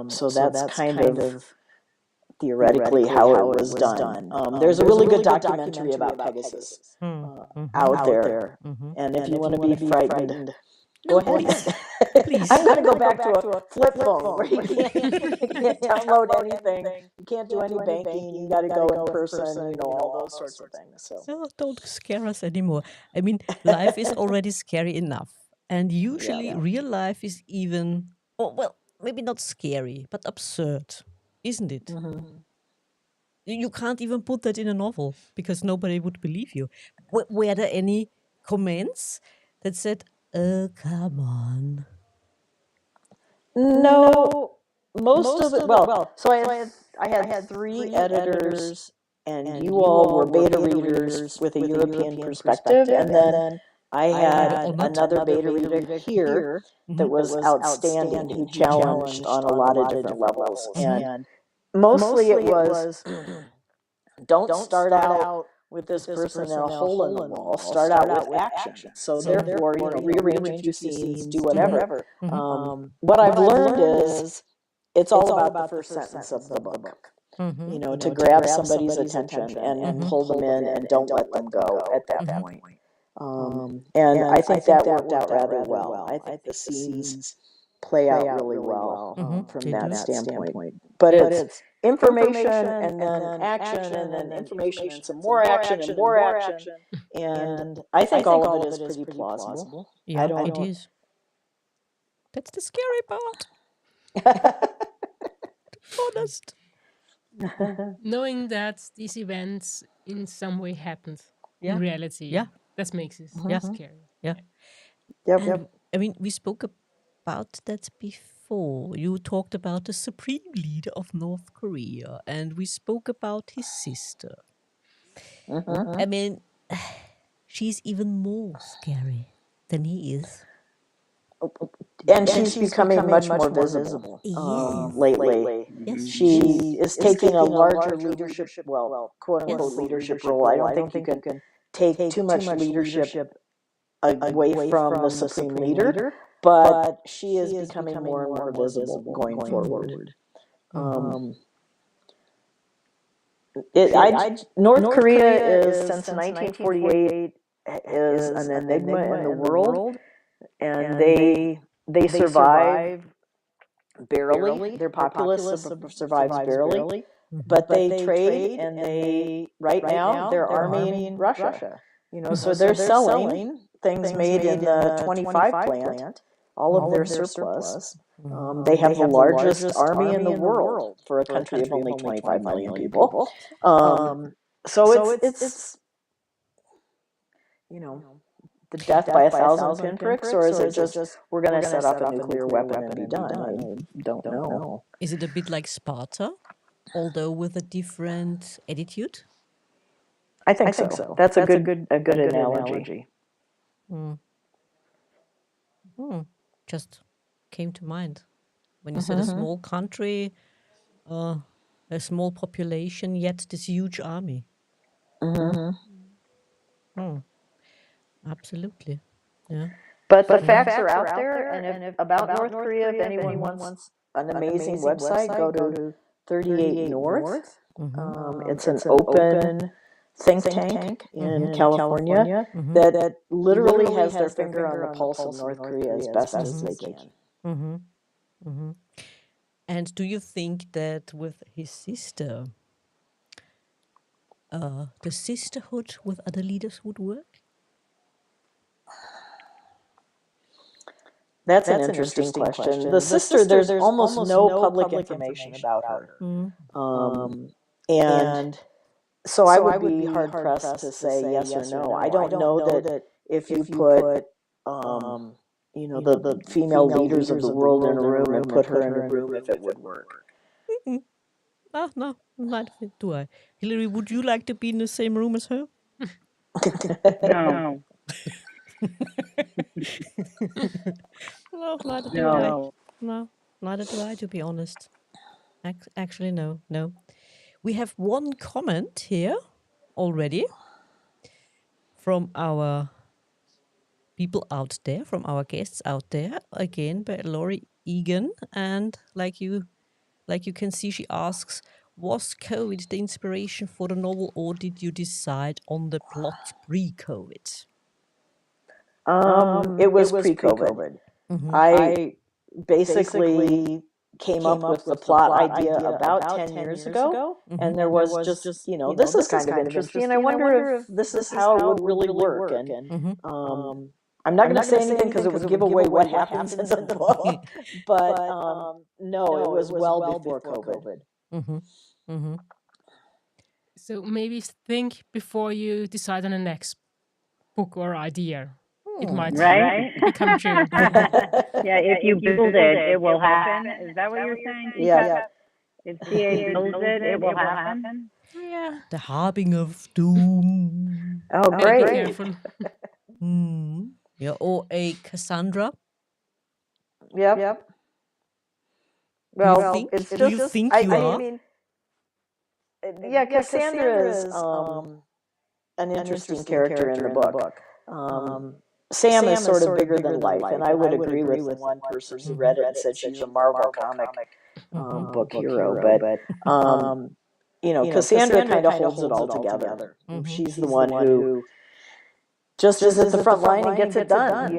So that's kind of theoretically how it was done. There's a really good documentary about Pegasus out there, and if you want to be frightened, go ahead. Please. I'm going to go back to a flip phone where you can't download anything. You can't do any banking. You got to go in person, all those sorts of things. So don't scare us anymore. I mean, life is already scary enough. And usually real life is even, well, maybe not scary, but absurd, isn't it? You can't even put that in a novel because nobody would believe you. Were there any comments that said, oh, come on? No, most of it. Well, so I had 3 editors, and you all were beta readers with a European perspective, and then I had another beta reader here that was outstanding. He challenged on a lot of different levels, and mostly it was don't start out with this person in a hole in the wall. Start out with action. So therefore, rearrange a few scenes, do whatever. What I've learned is it's all about the first sentence of the book. To grab somebody's attention and pull them in and don't let them go at that point. And I think that worked out rather well. I think the scenes play out really well from that standpoint. But it's information and then action and then information and some more action and more action. And I think all of it is pretty plausible. Yeah, it is. That's the scary part. Honest. Knowing that these events in some way happened in reality, that makes it scary. Yeah. Yep. I mean, we spoke about that before. You talked about the supreme leader of North Korea, and we spoke about his sister. I mean, she's even more scary than he is. And she's becoming much more visible lately. Yes. She is taking a larger leadership, quote unquote leadership role. I don't think you can take too much leadership away from the supreme leader, but she is becoming more and more visible going forward. North Korea is, since 1948, is an enigma in the world, and they survive barely. Their populace survives barely, but they trade, and right now they're arming Russia. So they're selling things made in the 25 plant, all of their surplus, They have the largest army in the world for a country of only 25 million people. So it's the death by 1,000 pinpricks, or is it just we're going to set up a nuclear weapon and be done? I don't know. Is it a bit like Sparta, although with a different attitude? I think so. That's a good analogy. Just came to mind when you said a small country, a small population, yet this huge army. Absolutely, yeah. But the facts are out there, and about North Korea, if anyone wants an amazing website, go to 38 North. It's an open think tank in California that literally has their finger on the pulse of North Korea as best as they can. And do you think that with his sister, the sisterhood with other leaders would work? That's an interesting question. The sister, there's almost no public information about her. And so I would be hard-pressed to say yes or no. I don't know that if you put, the female leaders of the world in a room and put her in a room, if it would work. No, neither do I. Hillary, would you like to be in the same room as her? No. No, neither do I. No, neither do I, to be honest. Actually, no. We have one comment here already from our people out there, from our guests out there, again by Laurie Egan. And like you can see, she asks, was COVID the inspiration for the novel, or did you decide on the plot pre-COVID? It was pre-COVID. I basically came up with the plot idea about 10 years ago, and there was just this is kind of interesting, and I wonder if this is how it would really work. And I'm not going to say anything because it would give away what happens in the book, but no, it was well before COVID. So maybe think before you decide on the next book or idea. It might become true. Yeah, if you build it, it will happen. Is that what you're saying? Yeah. If CA builds it, it will happen. Yeah. The harbinger of doom. Oh, great. Be careful. Yeah, or a Cassandra. Yep. Well, do you think you are? I mean, yeah, Cassandra is an interesting character in the book. Sam is sort of bigger than life, and I would agree with the one person who read it and said she's a Marvel comic book hero. But Cassandra kind of holds it all together. She's the one who just is at the front line and gets it done,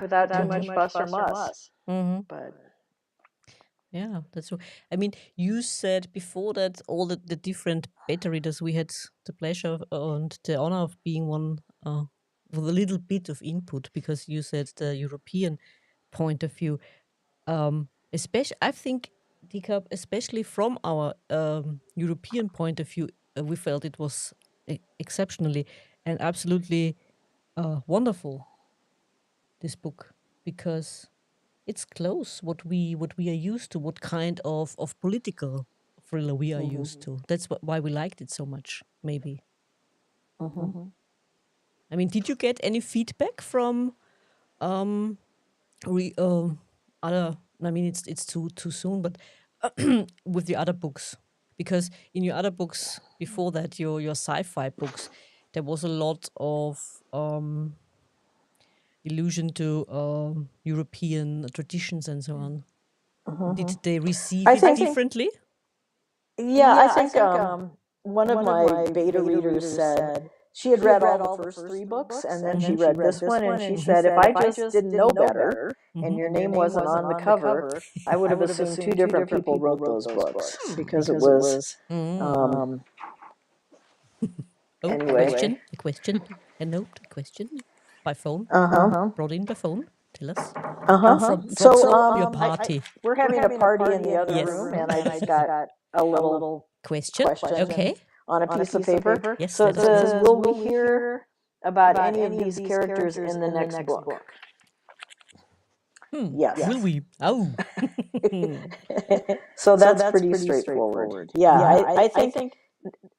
without too much fuss or muss. But yeah, that's true. I mean, you said before that all the different beta readers, we had the pleasure and the honor of being one with a little bit of input, because you said the European point of view. Especially, I think, Dika, especially from our European point of view, we felt it was exceptionally and absolutely wonderful, this book, because it's close what we are used to, what kind of political thriller we are used to. That's why we liked it so much, maybe. I mean, did you get any feedback from other? I mean, it's too soon, but with the other books, because in your other books before that, your sci-fi books, there was a lot of allusion to European traditions and so on. Did they receive it differently? Yeah, I think one of my beta readers said she had read all the first 3 books, and then she read this one, and she said, if I just didn't know better, and your name wasn't on the cover, I would have assumed 2 different people wrote those books, because it was... anyway. A question, a note by phone, brought in by phone. Tell us. From Your party. we're having a party in the other Yes. room, and I just got a little Question? Okay. on a piece of paper. Yes, So it let us know. says, "Will we hear about any of these characters in the next book?" Yes. Will we? Oh. So that's pretty straightforward. Yeah, I think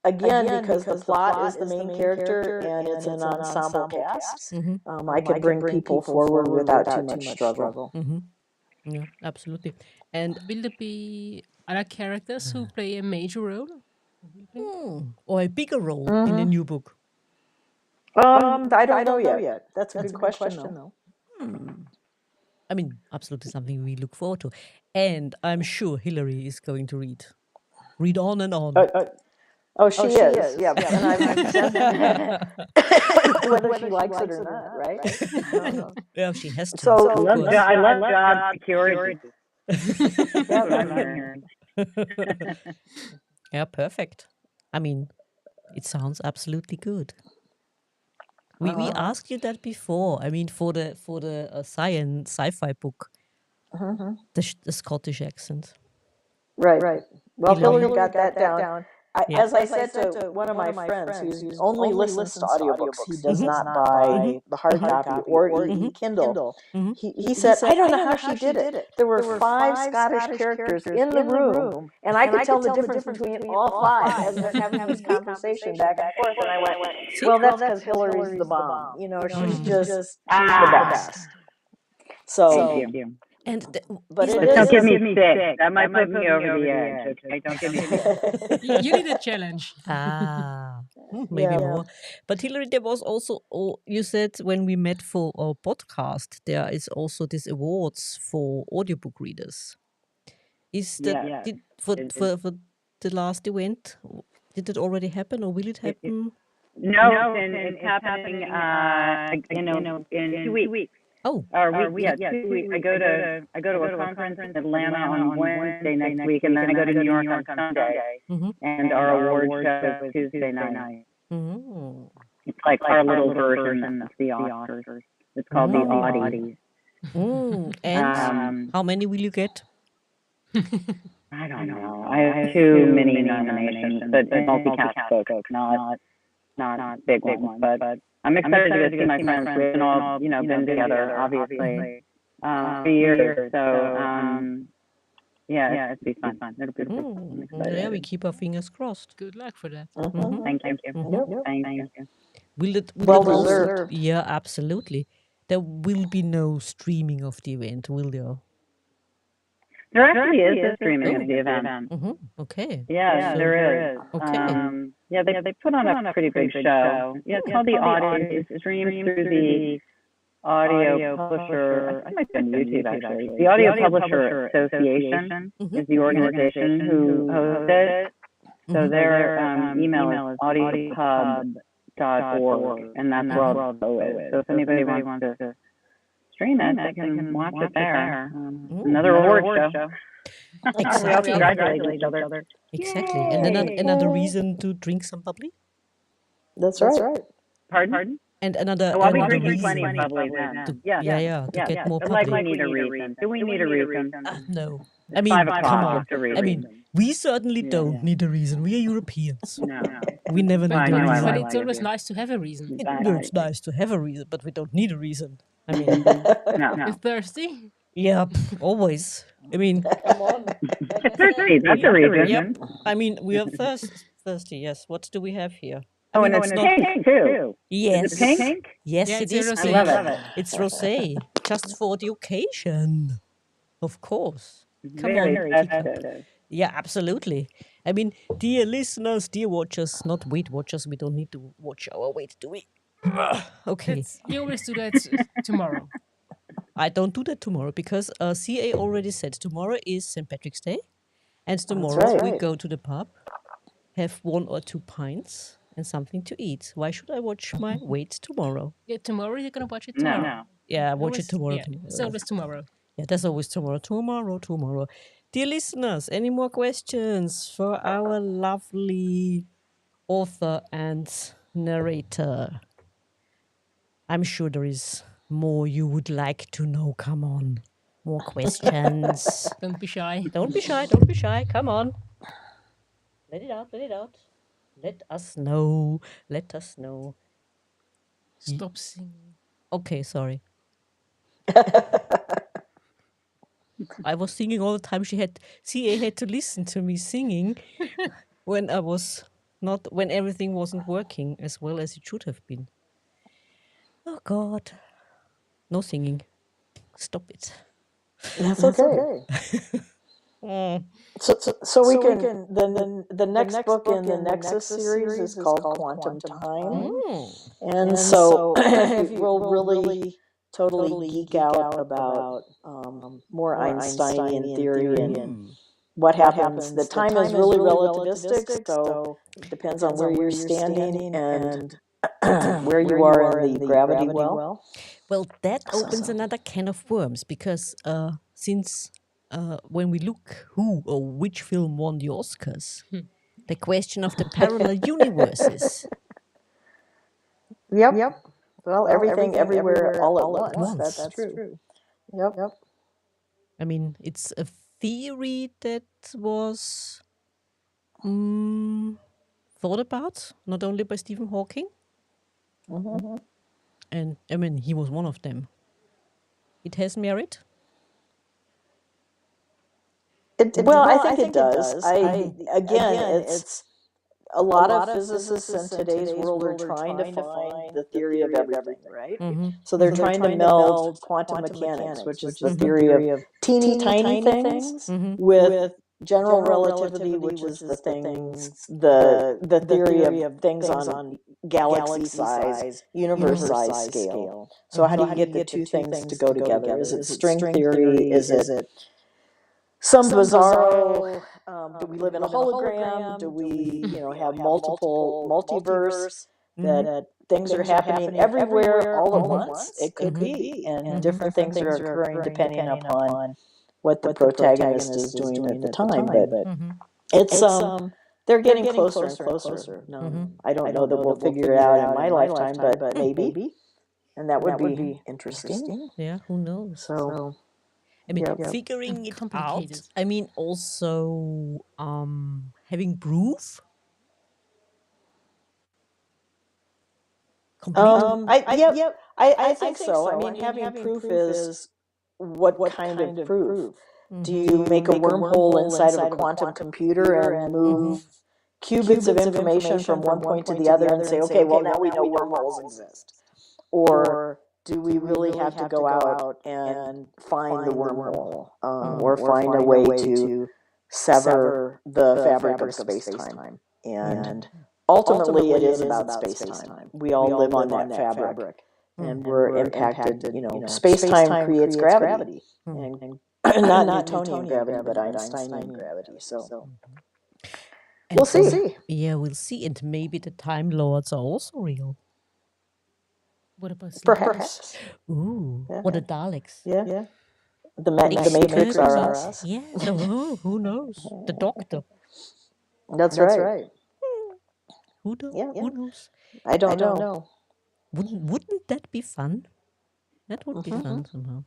again, because the plot is the main character and it's an ensemble cast, I could bring people forward without too much struggle. Yeah, absolutely. And Will there be other characters who play a major role? or a bigger role in the new book. I don't know yet. That's a good question, though. I mean, absolutely something we look forward to. And I'm sure Hillary is going to read. Read on and on. She is. Yeah, and I've sent whether she likes it or not, right? Yeah, she has to. So I love job security. That's what I'm hearing. Yeah, perfect. I mean, it sounds absolutely good. We asked you that before. I mean, for the sci-fi book, the Scottish accent. Right. Well, Hillary got that down. Yeah. As I said to one of my friends who only listens to audiobooks, he does not buy the hard copy or Kindle. He said, "I don't know how she did it. There were 5 Scottish characters in the room, and I could tell the difference between all 5 as they're having this conversation back and forth." And I went, "Well, that's because Hillary's the bomb. You know, she's the best." So, Thank you. And but it Don't is. get me sick. That might put me over the edge. Okay, don't get me sick. You need a challenge. Maybe Yeah. more. But Hillary, there was also, you said when we met for our podcast, there is also this awards for audiobook readers. Is that for the last event? Did it already happen, or will it happen? No, it's happening. In 2 weeks. Oh, 2 weeks. I go to a conference in Atlanta on Wednesday next week, and then I go to New York on Sunday, and our award show is Tuesday night. It's like our little version of the Oscars. It's called the Audies. And how many will you get? I don't know. I have too many nominations, but multi-cast books, not big ones. But I'm excited to see my friends. We've been all, been together, obviously, for years. So, yeah, it'll be fun. It'll be fun. Yeah, we keep our fingers crossed. Good luck for that. Thank you. Thank you. Will it Well also- deserved. Yeah, absolutely. There will be no streaming of the event, will there? There actually is a streaming of the event. Okay. Yeah, there is. Okay. They put on a pretty big show. Yeah, it's called the Audies. It's streamed through the audio publisher. I might be on YouTube actually. The Audio Publisher Association is the organization who hosts it. So their email is audiopub.org, and that's where all the show is. So if anybody wants to stream it, they can watch it there. Another award show. We all Exactly. congratulate each other. Exactly. And then another reason to drink some bubbly. That's right. Pardon? And another Oh, I'll be another drinking plenty reason. of bubbly then. To get more Like we bubbly. need a reason. Do we need a reason? No. It's I mean, 5 come o'clock, on. just a reason. I mean, we certainly don't need a reason. We are Europeans. No. We never But, need a I know, I reason. but like it's it, always yeah. nice to have a reason. It's nice to have a reason, but we don't need a reason. I mean, No. You're thirsty? yeah, always. I mean, It's thirsty. That's a reason. yep. I mean, we are thirsty. Yes. What do we have here? Oh, I mean, and it's pink too. Yes. Is it pink? Yes, Yeah, it it's a is. rosé. pink. I love it. It's rosé, just for the occasion. Of course. Come Very on, Kika. festive. Yeah, absolutely. I mean, dear listeners, dear watchers, not Weight Watchers, we don't need to watch our weight, do we? Okay. You always do that tomorrow. I don't do that tomorrow because CA already said tomorrow is St. Patrick's Day. And tomorrow we right. go to the pub, have 1 or 2 pints and something to eat. Why should I watch my weight tomorrow? Yeah, tomorrow you're going to watch it tomorrow. No. Yeah, watch Always- it tomorrow. Yeah, it's always tomorrow. Yeah, that's always tomorrow. Tomorrow. Dear listeners, any more questions for our lovely author and narrator? I'm sure there is more you would like to know. Come on. More questions. Don't be shy. Don't be shy. Don't be shy. Come on. Let it out. Let it out. Let us know. Let us know. Stop singing. Okay, sorry. I was singing all the time. CA had to listen to me singing when when everything wasn't working as well as it should have been. Oh God. No singing. Stop it. That's okay. So we can the next book in the Nexus series is called Quantum Time, and so we'll really totally geek out about more Einsteinian theory and what happens. The time is really relativistic, so it depends on where you're standing and where you are in the gravity well. Well, that opens another can of worms because since when we look who or which film won the Oscars, the question of the parallel universes. Yep. Well, everything, everywhere, all at once. That's true. Yep. I mean, it's a theory that was thought about not only by Stephen Hawking, and I mean he was one of them. It has merit. Well, I think it does. Again, it's a lot of physicists in today's world are trying to find the theory of everything, right? So they're trying to meld quantum mechanics, which is the theory of teeny tiny things, with general relativity, which is the theory of things on galaxy size, universe size scale. So how do you get the two things to go together? Is it string theory? Is it some bizarro, do we live in a hologram? Do we, have multiple multiverse that things are happening everywhere all at once? It could be, and different things are occurring depending upon what the protagonist is doing at the time. But it's they're getting closer and closer. No, I don't know that we'll figure it out in my lifetime, but maybe, and that would be interesting. Yeah, who knows? So. I mean, figuring it out. I mean, also having proof. I think so. I mean, having proof is what kind of proof? Do you make a wormhole inside of a quantum computer and move qubits of information from one point to the other and say, okay, well, now we know wormholes exist? Or do we really have to go out and find the wormhole or find a way to sever the fabric of space-time? And ultimately, it is about space-time. We all live on that fabric, and we're impacted. Space-time creates gravity, and not Newtonian gravity, but Einsteinian gravity. So we'll see. Yeah, we'll see. And maybe the Time Lords are also real. What about Perhaps. Ooh, or the Daleks. Yeah. The Matrix are us. Yeah. Who knows? The Doctor. That's right. Who knows? Yeah. Who knows? I don't know. Wouldn't that be fun? That would be fun somehow.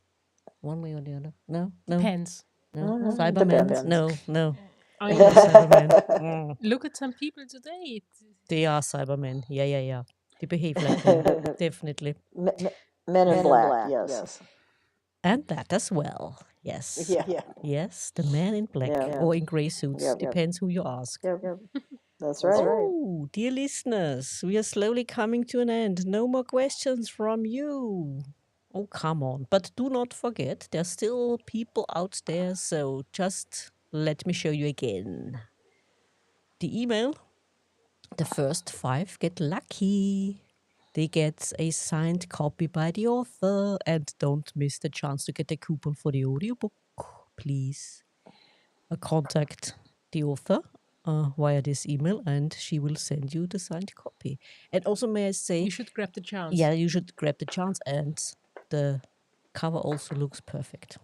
One way or the other. No. Depends. No. Cybermen. Depends. No. I Cybermen. look at some people today. They are Cybermen. Yeah. They behave like them. Definitely. Men in Black. Yes. And that as well. Yes. Yeah. Yes, the man in black or in grey suits. Depends who you ask. Yep. That's right. Oh, dear listeners, we are slowly coming to an end. No more questions from you. Oh, come on. But do not forget, there's still people out there, so just let me show you again. The email, the first 5 get lucky. They get a signed copy by the author, and don't miss the chance to get a coupon for the audiobook. Please contact the author via this email, and she will send you the signed copy. And also, may I say, You should grab the chance. yeah, you should grab the chance, and the cover also looks perfect.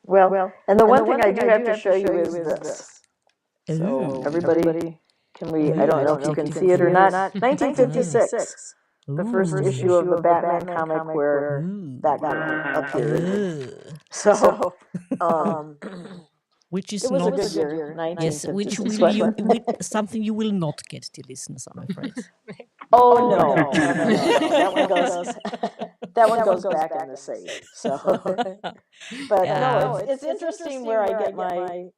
Well, and the one thing I do have to show you is this. So everybody, can we? I don't know if you can see it or not. 1956. The first Ooh. issue of the Batman comic where Ooh. Batgirl appeared. Ugh. So, Which is it was a not good year, yes, which 1956. will you something you will not get, dear listeners, I'm afraid. Oh no, no. That one goes back in the safe. So, but Yeah. no, it's interesting where I get my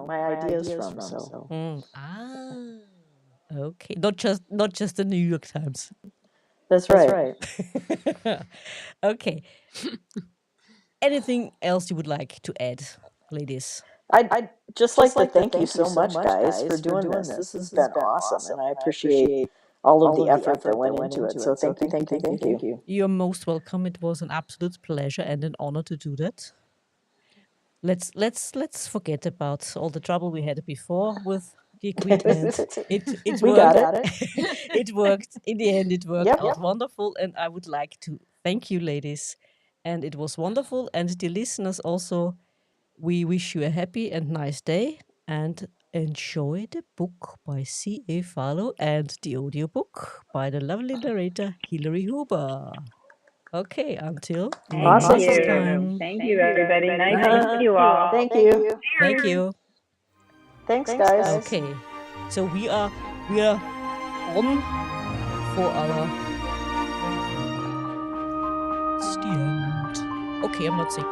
my ideas from. So Okay. Not just the New York Times. that's right. Okay. Anything else you would like to add, ladies? I'd just like to thank you so much, guys, for doing this. This has been awesome, and I appreciate all of the effort that went into it. So thank you. You're most welcome. It was an absolute pleasure and an honor to do that. Let's forget about all the trouble we had before with the equipment. It We worked. got it. It worked. In the end, it worked Yep. out wonderful. And I would like to thank you, ladies. And it was wonderful. And the listeners also, we wish you a happy and nice day. And enjoy the book by CA Farlow and the audiobook by the lovely narrator Hilary Huber. Okay, until Awesome. next time. Thank you, everybody. Nice to meet you all. Thank you. Thank you. Thanks, guys. Okay, so we are on for our it's the end. Okay, I'm not sick.